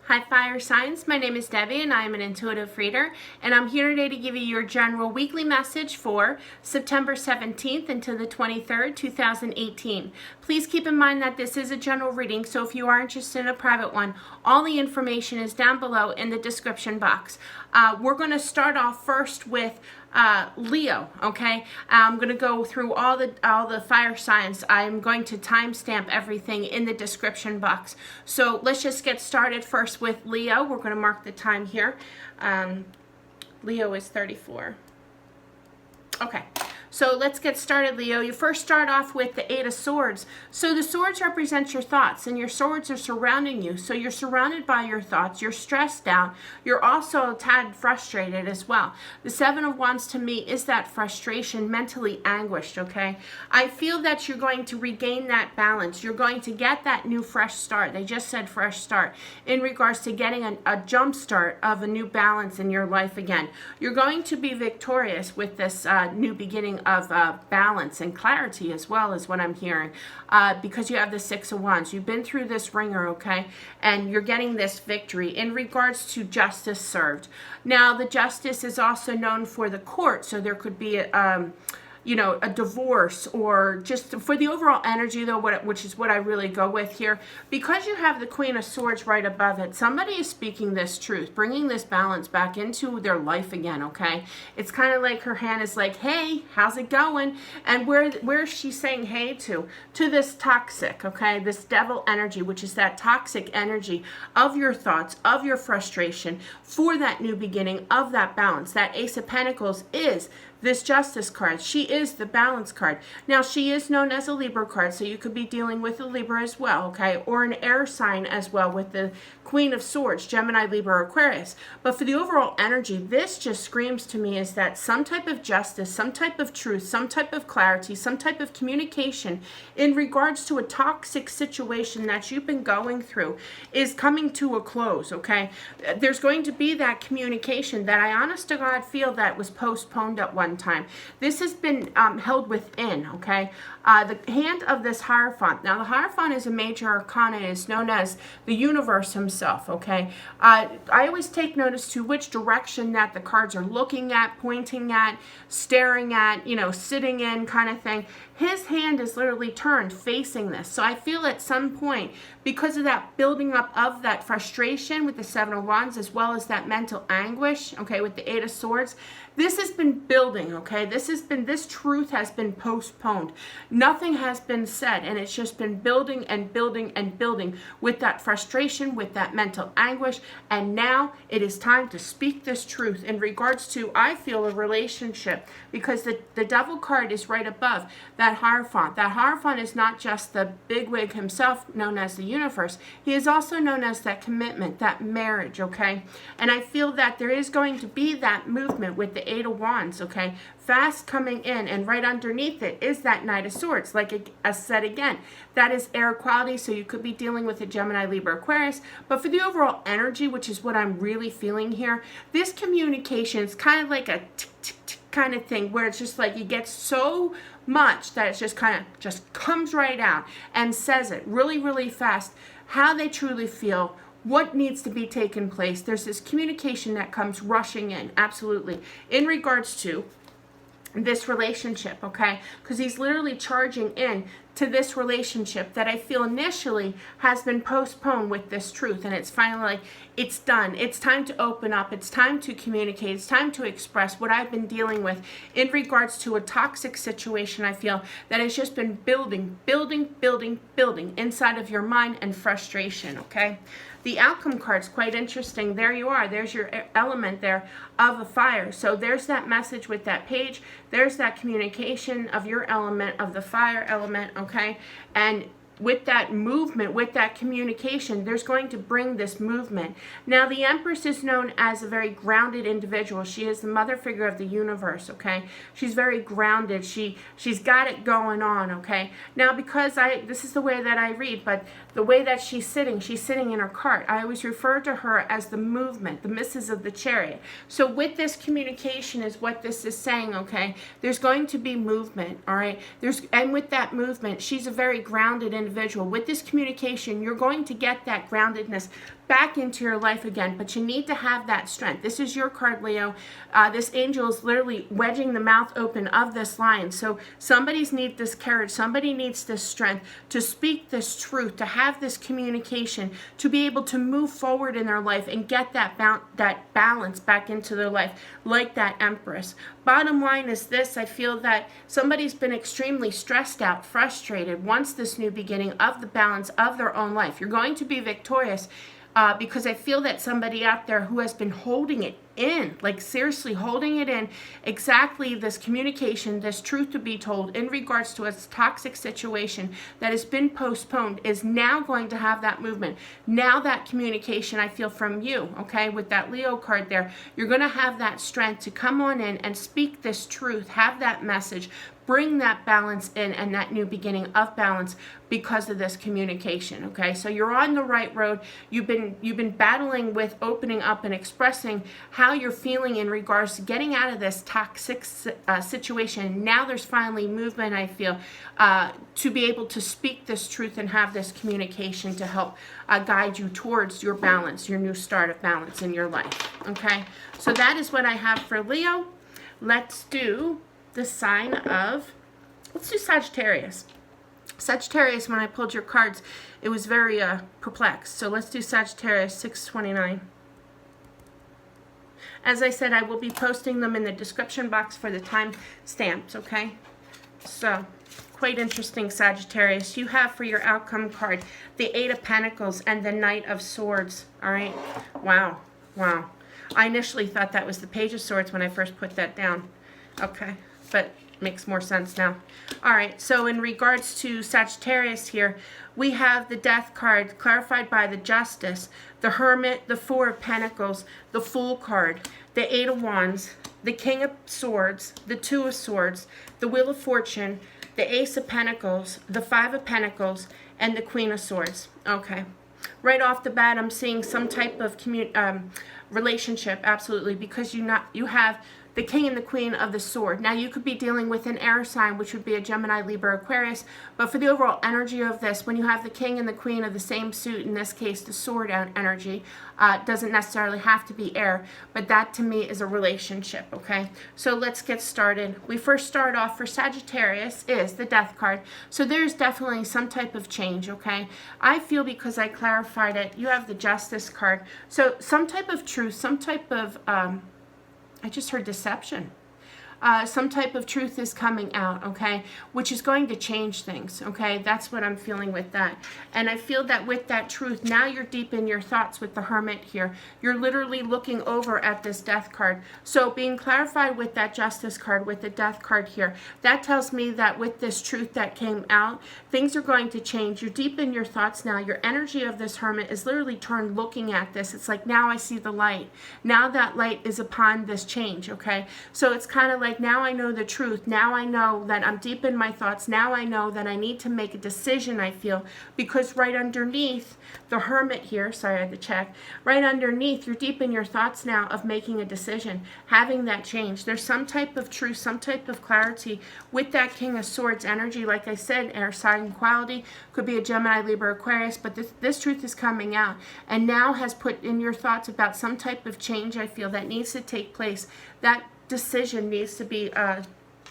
Hi Fire Signs, my name is Debbie and I am an intuitive reader, and I'm here today to give you your general weekly message for September 17th until the 23rd, 2018. Please keep in mind that this is a general reading, so if you are interested in a private one, all the information is down below in the description box. We're going to start off first with Leo, okay? I'm going to go through all the fire signs. I'm going to timestamp everything in the description box. So let's just get started first with Leo. We're going to mark the time here. Leo is 34. Okay. So let's get started, Leo. You first start off with the Eight of Swords. So the swords represent your thoughts, and your swords are surrounding you. So you're surrounded by your thoughts. You're stressed out. You're also a tad frustrated as well. The Seven of Wands to me is that frustration, mentally anguished, okay? I feel that you're going to regain that balance. You're going to get that new fresh start. They just said fresh start in regards to getting a jump start of a new balance in your life again. You're going to be victorious with this new beginning of balance and clarity as well, as what I'm hearing, because you have the Six of Wands. You've been through this ringer, okay, and you're getting this victory in regards to justice served. Now, the justice is also known for the court, so there could be a divorce, or just for the overall energy though, which is what I really go with here. Because you have the Queen of Swords right above it, somebody is speaking this truth, bringing this balance back into their life again, okay? It's kind of like her hand is like, hey, how's it going? And where is she saying hey to? To this toxic, okay? This devil energy, which is that toxic energy of your thoughts, of your frustration, for that new beginning, of that balance. That Ace of Pentacles is this Justice card. She is the Balance card. Now, she is known as a Libra card, so you could be dealing with a Libra as well, okay? Or an air sign as well with the Queen of Swords, Gemini, Libra, Aquarius. But for the overall energy, this just screams to me is that some type of justice, some type of truth, some type of clarity, some type of communication in regards to a toxic situation that you've been going through is coming to a close, okay? There's going to be that communication that I honest to God feel that was postponed at one time. This has been held within, okay? The hand of this Hierophant. Now, the Hierophant is a major arcana. It is known as the universe himself, okay? I always take notice to which direction that the cards are looking at, pointing at, staring at, sitting in kind of thing. His hand is literally turned facing this. So I feel at some point, because of that building up of that frustration with the Seven of Wands, as well as that mental anguish, okay, with the Eight of Swords, this has been building, okay? This truth has been postponed. Nothing has been said, and it's just been building and building and building with that frustration, with that mental anguish, and now it is time to speak this truth in regards to, I feel, a relationship, because the Devil card is right above that Hierophant. That Hierophant is not just the bigwig himself, known as the universe. He is also known as that commitment, that marriage, okay? And I feel that there is going to be that movement with the Eight of Wands, okay? Fast coming in, and right underneath it is that Knight of Swords. Like I said again, that is air quality, so you could be dealing with a Gemini, Libra, Aquarius. But for the overall energy, which is what I'm really feeling here, this communication is kind of like a tick kind of thing, where it's just like you get so much that it's just kind of just comes right out and says it really, really fast, how they truly feel, what needs to be taken place. There's this communication that comes rushing in, absolutely, in regards to this relationship, okay? Because he's literally charging in to this relationship that I feel initially has been postponed with this truth, and it's finally like, it's done. It's time to open up. It's time to communicate. It's time to express what I've been dealing with in regards to a toxic situation. I feel that has just been building inside of your mind and frustration, okay? The Outcome card's quite interesting. There you are. There's your element there of a fire. So there's that message with that page. There's that communication of your element, of the fire element, okay? And with that movement, with that communication, there's going to bring this movement. Now, the Empress is known as a very grounded individual. She is the mother figure of the universe, okay? She's very grounded. She's got it going on, okay? Now, because this is the way that I read, but the way that she's sitting in her cart. I always refer to her as the movement, the Mrs. of the Chariot. So with this communication is what this is saying, okay? There's going to be movement, all right? And with that movement, she's a very grounded individual. With this communication, you're going to get that groundedness back into your life again, but you need to have that strength. This is your card, Leo. This angel is literally wedging the mouth open of this lion. So somebody needs this courage. Somebody needs this strength to speak this truth, to have this communication, to be able to move forward in their life and get that balance back into their life, like that Empress. Bottom line is this: I feel that somebody's been extremely stressed out, frustrated, wants this new beginning of the balance of their own life. You're going to be victorious. Because I feel that somebody out there who has been holding it in, like seriously holding it in, exactly this communication, this truth to be told in regards to a toxic situation that has been postponed, is now going to have that movement. Now that communication, I feel, from you, okay, with that Leo card there, you're going to have that strength to come on in and speak this truth, have that message, bring that balance in and that new beginning of balance because of this communication, okay? So you're on the right road. You've been battling with opening up and expressing how you're feeling in regards to getting out of this toxic situation. Now there's finally movement, I feel, to be able to speak this truth and have this communication to help guide you towards your balance, your new start of balance in your life, okay? So that is what I have for Leo. Let's do the sign of, let's do Sagittarius. Sagittarius, when I pulled your cards, it was very perplexed. So let's do Sagittarius 629. As I said, I will be posting them in the description box for the time stamps, okay? So, quite interesting, Sagittarius. You have for your outcome card the Eight of Pentacles and the Knight of Swords, all right? Wow, wow. I initially thought that was the Page of Swords when I first put that down. Okay, but makes more sense now. All right, so in regards to Sagittarius here, we have the Death card clarified by the Justice, the Hermit, the Four of Pentacles, the Fool card, the Eight of Wands, the King of Swords, the Two of Swords, the Wheel of Fortune, the Ace of Pentacles, the Five of Pentacles, and the Queen of Swords. Okay. Right off the bat, I'm seeing some type of relationship, absolutely, because you have the King and the Queen of the Sword. Now, you could be dealing with an air sign, which would be a Gemini, Libra, Aquarius, but for the overall energy of this, when you have the King and the Queen of the same suit, in this case, the Sword energy, doesn't necessarily have to be air, but that to me is a relationship, okay? So let's get started. We first start off for Sagittarius is the Death card. So there's definitely some type of change, okay? I feel, because I clarified it, you have the Justice card. So some type of truth, some type of, I just heard deception. Some type of truth is coming out, okay, which is going to change things, okay? That's what I'm feeling with that. And I feel that with that truth, now you're deep in your thoughts with the Hermit here. You're literally looking over at this Death card. So being clarified with that Justice card, with the Death card here, that tells me that with this truth that came out, things are going to change. You're deep in your thoughts now. Your energy of this Hermit is literally turned looking at this. It's like, now I see the light. Now that light is upon this change, okay? So it's kind of like, now I know the truth. Now I know that I'm deep in my thoughts. Now I know that I need to make a decision, I feel, because right underneath the Hermit here, sorry, I had to check, right underneath, you're deep in your thoughts now of making a decision, having that change. There's some type of truth, some type of clarity with that King of Swords energy. Like I said, air sign quality, could be a Gemini, Libra, Aquarius, but this truth is coming out and now has put in your thoughts about some type of change, I feel, that needs to take place. That decision needs to be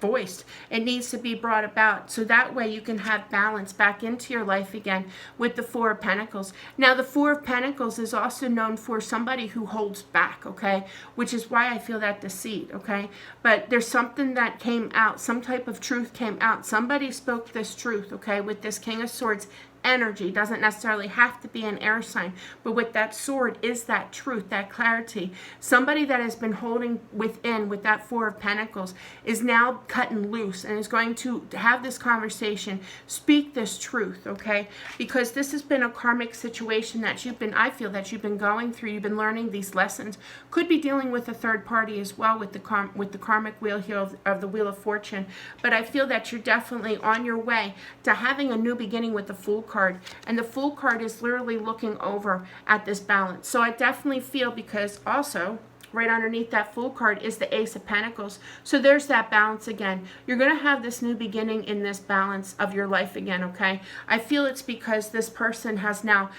voiced. It needs to be brought about, so that way you can have balance back into your life again with the Four of Pentacles. Now, the Four of Pentacles is also known for somebody who holds back, okay, which is why I feel that deceit, okay? But there's something that came out, some type of truth came out. Somebody spoke this truth, okay, with this King of Swords energy. Doesn't necessarily have to be an air sign, but with that sword is that truth, that clarity. Somebody that has been holding within with that Four of Pentacles is now cutting loose and is going to have this conversation, speak this truth, okay? Because this has been a karmic situation that I feel that you've been going through. You've been learning these lessons. Could be dealing with a third party as well with the karmic wheel here of the Wheel of Fortune. But I feel that you're definitely on your way to having a new beginning with the Fool card, and the Fool card is literally looking over at this balance. So I definitely feel, because also right underneath that Fool card is the Ace of Pentacles. So there's that balance again. You're going to have this new beginning in this balance of your life again, okay? I feel it's because this person has now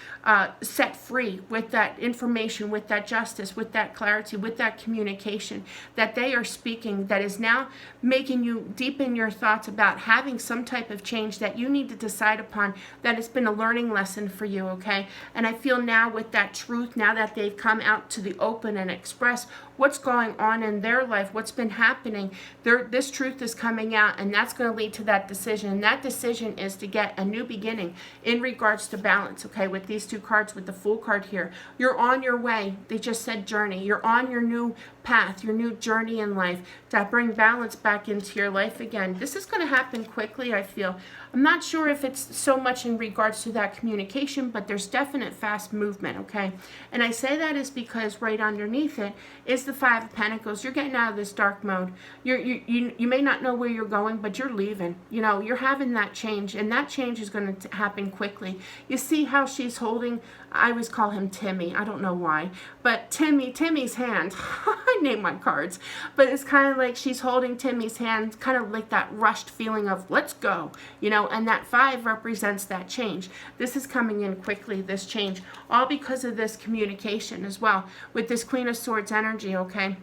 set free with that information, with that justice, with that clarity, with that communication that they are speaking, that is now making you deepen your thoughts about having some type of change that you need to decide upon, that it's been a learning lesson for you, okay? And I feel now with that truth, now that they've come out to the open and expressed what's going on in their life, what's been happening, this truth is coming out, and that's going to lead to that decision. And that decision is to get a new beginning in regards to balance, okay, with these two cards, with the Fool card here. You're on your way. They just said journey. You're on your new path, your new journey in life to bring balance back into your life again. This is going to happen quickly, I feel. I'm not sure if it's so much in regards to that communication, but there's definite fast movement, okay? And I say that is because right underneath it is the Five of Pentacles. You're getting out of this dark mode. You may not know where you're going, but you're leaving. You know, you're having that change, and that change is going to happen quickly. You see how she's holding, I always call him Timmy. I don't know why, but Timmy's hand. I name my cards, but it's kind of like she's holding Timmy's hand, kind of like that rushed feeling of let's go, you know, and that 5 represents that change. This is coming in quickly, this change, all because of this communication as well with this Queen of Swords energy, okay?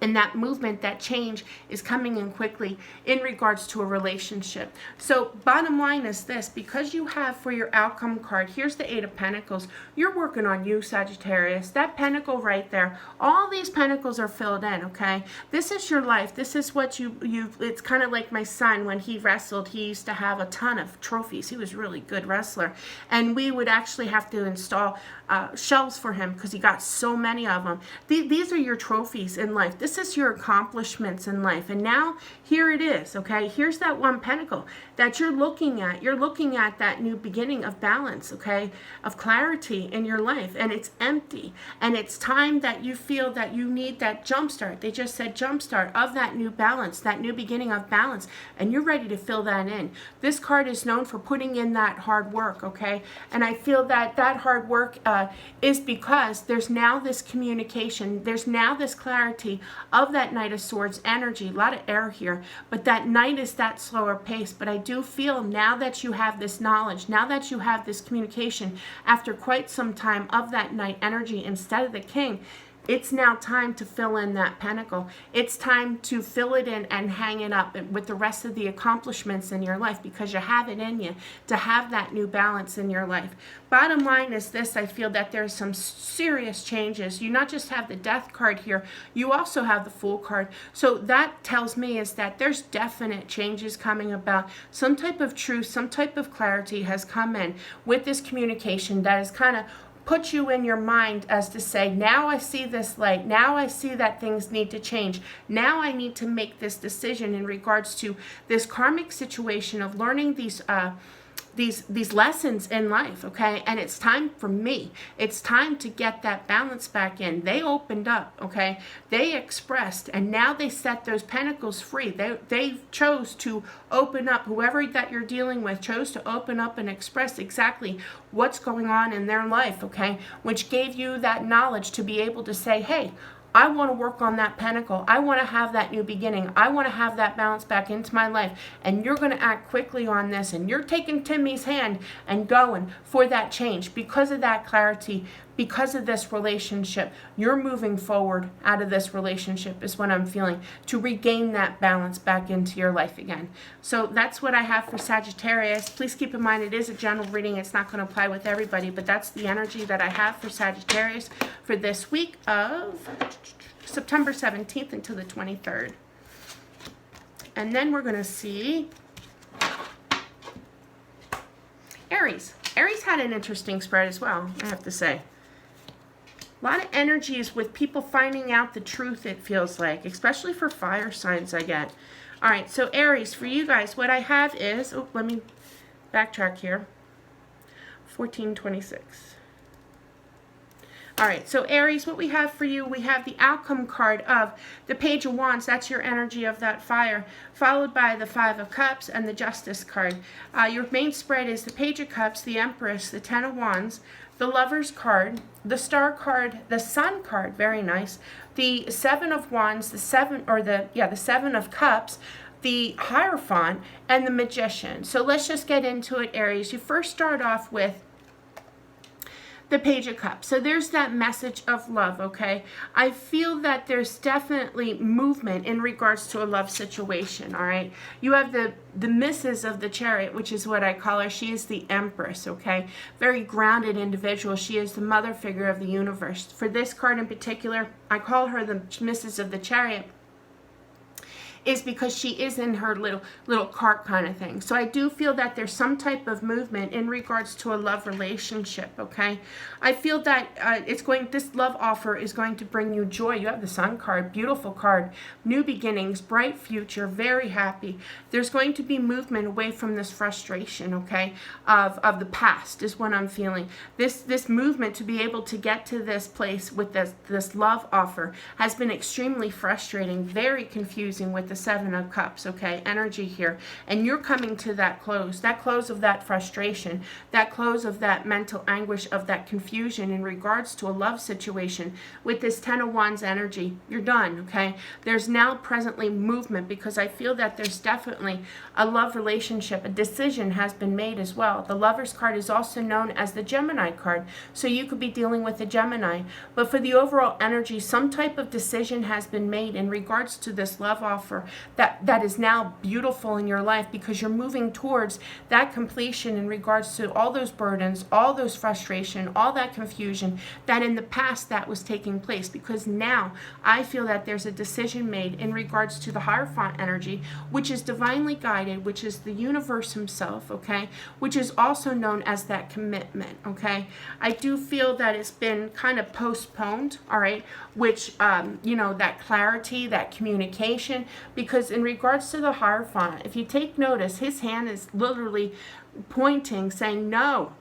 And that movement, that change is coming in quickly in regards to a relationship. So bottom line is this, because you have for your outcome card, here's the 8 of Pentacles. You're working on you, Sagittarius. That pentacle right there, all these pentacles are filled in, okay? This is your life. This is what it's kind of like my son when he wrestled. He used to have a ton of trophies. He was a really good wrestler. And we would actually have to install shelves for him because he got so many of them. These are your trophies in life. This is your accomplishments in life. And now here it is, okay? Here's that 1 pentacle that you're looking at. You're looking at that new beginning of balance, okay? Of clarity in your life. And it's empty. And it's time that you feel that you need that jumpstart. They just said jumpstart of that new balance, that new beginning of balance. And you're ready to fill that in. This card is known for putting in that hard work, okay? And I feel that that hard work is because there's now this communication. There's now this clarity of that Knight of Swords energy. A lot of air here, but that Knight is that slower pace. But I do feel now that you have this knowledge, now that you have this communication after quite some time of that Knight energy instead of the King, it's now time to fill in that pentacle. It's time to fill it in and hang it up with the rest of the accomplishments in your life, because you have it in you to have that new balance in your life. Bottom line is this, I feel that there's some serious changes. You not just have the Death card here, you also have the Fool card. So that tells me is that there's definite changes coming about. Some type of truth, some type of clarity has come in with this communication that is kind of put you in your mind as to say, now I see this light. Now I see that things need to change. Now I need to make this decision in regards to this karmic situation of learning these lessons in life, okay? And it's time for me. It's time to get that balance back in. They opened up, okay? They expressed, and now they set those pentacles free. They chose to open up. Whoever that you're dealing with chose to open up and express exactly what's going on in their life, okay? Which gave you that knowledge to be able to say, hey, I want to work on that pentacle. I want to have that new beginning. I want to have that balance back into my life. And you're going to act quickly on this. And you're taking Timmy's hand and going for that change. Because of that clarity, because of this relationship, you're moving forward out of this relationship is what I'm feeling, to regain that balance back into your life again. So that's what I have for Sagittarius. Please keep in mind it is a general reading. It's not going to apply with everybody, but that's the energy that I have for Sagittarius for this week of September 17th until the 23rd. And then we're going to see Aries. Aries had an interesting spread as well, I have to say. A lot of energies with people finding out the truth, it feels like, especially for fire signs I get. All right, so Aries, for you guys, what I have is, oh, let me backtrack here, 1426. All right, so Aries, what we have for you, we have the outcome card of the Page of Wands. That's your energy of that fire, followed by the 5 of Cups and the Justice card. Your main spread is the Page of Cups, the Empress, the 10 of Wands, the Lover's card, the Star card, the Sun card, very nice. The Seven of Wands, the Seven of Cups, the Hierophant, and the Magician. So let's just get into it, Aries. You first start off with the Page of Cups. So there's that message of love, okay? I feel that there's definitely movement in regards to a love situation, all right? You have the Missus of the Chariot, which is what I call her. She is the Empress, okay? Very grounded individual. She is the mother figure of the universe. For this card in particular, I call her the Missus of the Chariot, is because she is in her little cart kind of thing. So I do feel that there's some type of movement in regards to a love relationship, okay? I feel that this love offer is going to bring you joy. You have the Sun card, beautiful card, new beginnings, bright future, very happy. There's going to be movement away from this frustration, okay, of the past is what I'm feeling. This movement to be able to get to this place with this love offer has been extremely frustrating, very confusing with the Seven of Cups, okay, energy here. And you're coming to that close of that frustration, that close of that mental anguish, of that confusion in regards to a love situation with this Ten of Wands energy. You're done, okay? There's now presently movement because I feel that there's definitely a love relationship. A decision has been made as well. The Lover's card is also known as the Gemini card, so you could be dealing with a Gemini. But for the overall energy, some type of decision has been made in regards to this love offer that is now beautiful in your life, because you're moving towards that completion in regards to all those burdens, all those frustration, all that confusion that in the past that was taking place. Because now I feel that there's a decision made in regards to the Hierophant energy, which is divinely guided, which is the universe himself, okay, which is also known as that commitment, okay. I do feel that it's been kind of postponed, all right, which that clarity, that communication, because in regards to the Hierophant, if you take notice, his hand is literally pointing, saying no,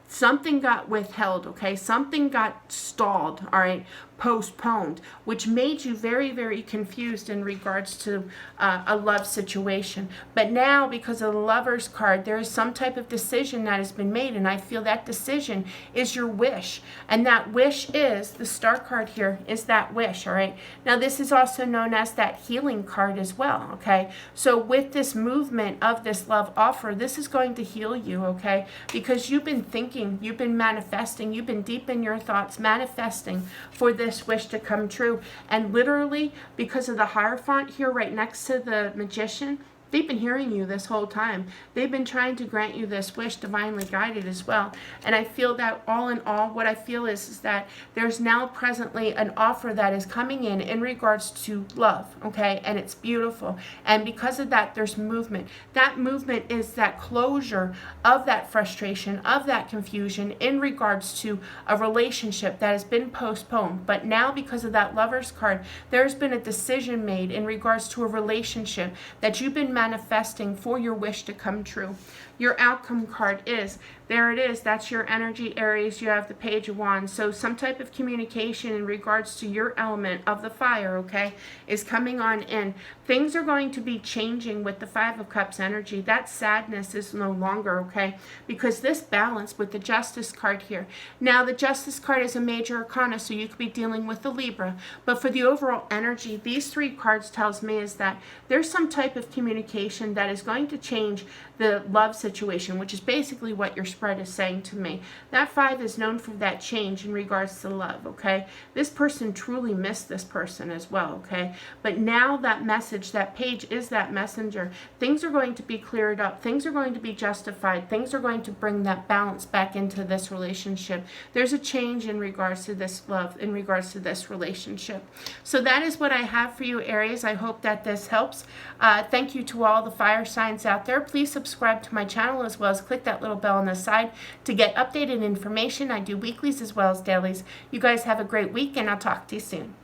something got withheld, okay? Something got stalled, all right? Postponed, which made you very, very confused in regards to a love situation. But now, because of the Lover's card, there is some type of decision that has been made, and I feel that decision is your wish. And that wish is, the Star card here is that wish, all right? Now, this is also known as that healing card as well, okay? So with this movement of this love offer, this is going to heal you, okay? Because you've been thinking, you've been manifesting, you've been deep in your thoughts, manifesting for this wish to come true. And literally, because of the Hierophant here right next to the Magician, they've been hearing you this whole time. They've been trying to grant you this wish, divinely guided as well. And I feel that all in all, what I feel is that there's now presently an offer that is coming in regards to love, okay? And it's beautiful. And because of that, there's movement. That movement is that closure of that frustration, of that confusion in regards to a relationship that has been postponed. But now, because of that Lover's card, there's been a decision made in regards to a relationship that you've been manifesting for your wish to come true. Your outcome card is, there it is, that's your energy, Aries. You have the Page of Wands. So some type of communication in regards to your element of the fire, okay, is coming on in. Things are going to be changing with the Five of Cups energy. That sadness is no longer, okay, because this balance with the Justice card here. Now, the Justice card is a major arcana, so you could be dealing with the Libra. But for the overall energy, these three cards tells me is that there's some type of communication that is going to change the love situation, which is basically what your spread is saying to me. That five is known for that change in regards to love, okay? This person truly missed this person as well, okay? But now that message, that page is that messenger. Things are going to be cleared up. Things are going to be justified. Things are going to bring that balance back into this relationship. There's a change in regards to this love, in regards to this relationship. So that is what I have for you, Aries. I hope that this helps. Thank you to all the fire signs out there. Please subscribe to my channel, as well as click that little bell on the side to get updated information. I do weeklies as well as dailies. You guys have a great week, and I'll talk to you soon.